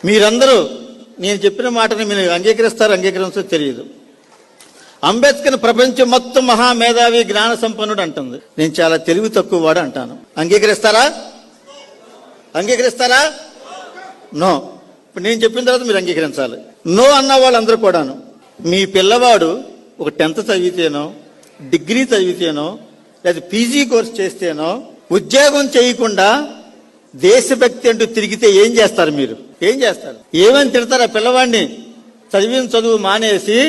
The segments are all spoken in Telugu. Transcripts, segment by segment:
మీరందరూ నేను చెప్పిన మాటని మీరు అంగీకరించో తెలియదు. అంబేద్కర్ ప్రపంచం మొత్తం మహామేధావి జ్ఞాన సంపన్నుడు అంటుంది. నేను చాలా తెలివి తక్కువ వాడు అంటాను. అంగీకరిస్తారా? నో. ఇప్పుడు నేను చెప్పిన తర్వాత మీరు అంగీకరించాలి. నో అన్న వాళ్ళందరూ కూడాను మీ పిల్లవాడు ఒక 10th చదివితేనో, డిగ్రీ చదివితేనో, లేదా పీజీ కోర్స్ చేస్తేనో, ఉద్యోగం చేయకుండా దేశభక్తి అంటూ తిరిగితే ఏం చేస్తారు? మీరు ఏం చేస్తారు? ఏమని తిడతారా? పిల్లవాడిని చదివిన చదువు మానేసి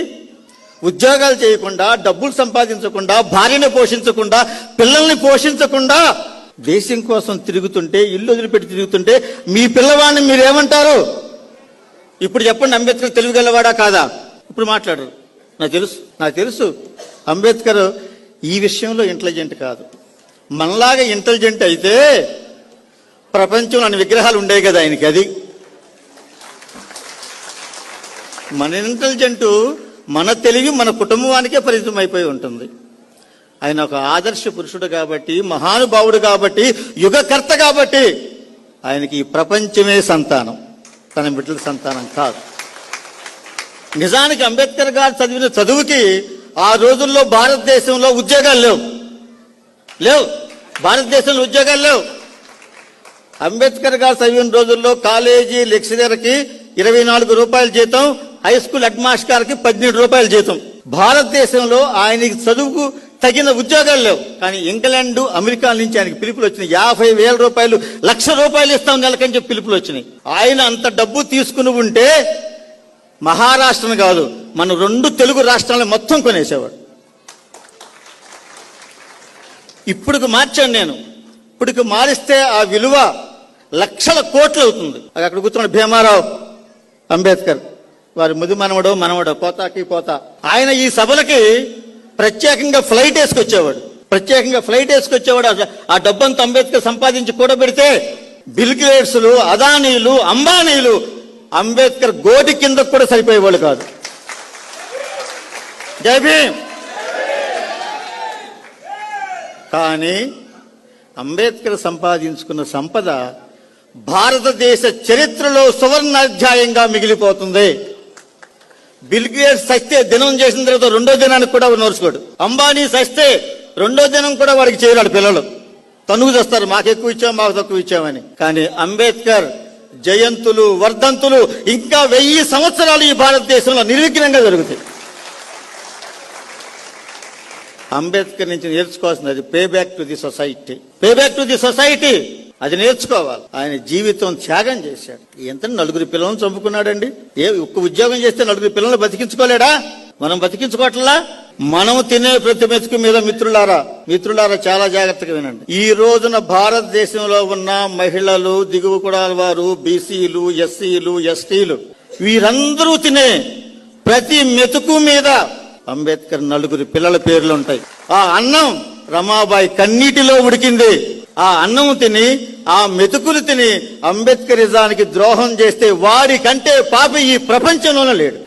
ఉద్యోగాలు చేయకుండా, డబ్బులు సంపాదించకుండా, భార్యను పోషించకుండా, పిల్లల్ని పోషించకుండా దేశం కోసం తిరుగుతుంటే, ఇల్లు వదిలిపెట్టి తిరుగుతుంటే మీ పిల్లవాడిని మీరేమంటారు? ఇప్పుడు చెప్పండి, అంబేద్కర్ తెలివిగలవాడా కాదా? ఇప్పుడు మాట్లాడరు. నాకు తెలుసు అంబేద్కర్ ఈ విషయంలో ఇంటెలిజెంట్ కాదు. మనలాగా ఇంటెలిజెంట్ అయితే ప్రపంచంలో అన్ని విగ్రహాలు ఉండేవి కదా ఆయనకి. అది మన ఇంటెలిజెంట్, మన తెలివి మన కుటుంబానికే పరిమితం అయిపోయి ఉంటుంది. ఆయన ఒక ఆదర్శ పురుషుడు కాబట్టి, మహానుభావుడు కాబట్టి, యుగకర్త కాబట్టి ఆయనకి ఈ ప్రపంచమే సంతానం, తన బిడ్డల సంతానం కాదు. నిజానికి అంబేద్కర్ గారు చదివిన చదువుకి ఆ రోజుల్లో భారతదేశంలో ఉద్యోగాలు లేవు. భారతదేశంలో ఉద్యోగాలు లేవు. అంబేద్కర్ గారు చదివిన రోజుల్లో కాలేజీ లెక్చరర్కి 24 రూపాయల జీతం, హై స్కూల్ హెడ్ మాస్టర్ గారికి 17 రూపాయల జీతం. భారతదేశంలో ఆయనకి చదువుకు తగిన ఉద్యోగాలు లేవు. కానీ ఇంగ్లాండ్, అమెరికా నుంచి ఆయనకి పిలుపులు వచ్చినాయి. 50,000 రూపాయలు, 1,00,000 రూపాయలు ఇస్తాం నెలకని చెప్పి పిలుపులు వచ్చినాయి. ఆయన అంత డబ్బు తీసుకుని ఉంటే మహారాష్ట్రను కాదు, మన 2 తెలుగు రాష్ట్రాలను మొత్తం కొనేసేవాడు. ఇప్పుడుకు మార్చాను నేను. ఇప్పుడుకు మారిస్తే ఆ విలువ లక్షల కోట్లు అవుతుంది. అక్కడ కూర్చున్నాడు భీమారావు అంబేద్కర్, వారి ముది మనవడో పోతా. ఆయన ఈ సభలకి ప్రత్యేకంగా ఫ్లైట్ వేసుకొచ్చేవాడు. ఆ డబ్బంతా అంబేద్కర్ సంపాదించి కూడబెడితే బిల్ గేట్స్లు, అదానీలు, అంబానీలు అంబేద్కర్ గోటి కింద కూడా సరిపోయేవాళ్ళు కాదు. జై భీమ్. కానీ అంబేద్కర్ సంపాదించుకున్న సంపద భారతదేశ చరిత్రలో సువర్ణాధ్యాయంగా మిగిలిపోతుంది. బిల్ గేట్స్ సస్తే దినం చేసిన తర్వాత 2వ దినానికి కూడా నోర్చుకోడు. అంబానీ సస్తే 2వ దినం కూడా వాడికి చేయలేడు. పిల్లలు తనుగు చేస్తారు, మాకు ఎక్కువ ఇచ్చాం, మాకు తక్కువ ఇచ్చామని. కానీ అంబేద్కర్ జయంతులు, వర్ధంతులు ఇంకా 1000 సంవత్సరాలు ఈ భారతదేశంలో నిర్విఘ్నంగా జరుగుతాయి. అంబేద్కర్ నుంచి నేర్చుకోవాల్సింది అది pay back to the society. అది నేర్చుకోవాలి. ఆయన జీవితం త్యాగం చేశాడు. ఎంత 4 పిల్లలను చంపుకున్నాడండి. ఒక్క ఉద్యోగం చేస్తే 4 పిల్లలను బతికించుకోలేడా? మనం బతికించుకోవట్లా? మనం తినే ప్రతి మెతుకు మీద మిత్రులారా చాలా జాగ్రత్తగా వినండి. ఈ రోజున భారతదేశంలో ఉన్న మహిళలు, దిగువ కులాల వారు, బీసీలు, ఎస్సీలు, ఎస్టీలు వీరందరూ తినే ప్రతి మెతుకు మీద అంబేద్కర్ 4 పిల్లల పేర్లు ఉంటాయి. ఆ అన్నం రమాబాయి కన్నీటిలో ఉడికింది. ఆ అన్నం తిని, ఆ మెతుకులు తిని అంబేద్కరిజానికి ద్రోహం చేస్తే వాడి కంటే పాపి ఈ ప్రపంచంలోనే లేడు.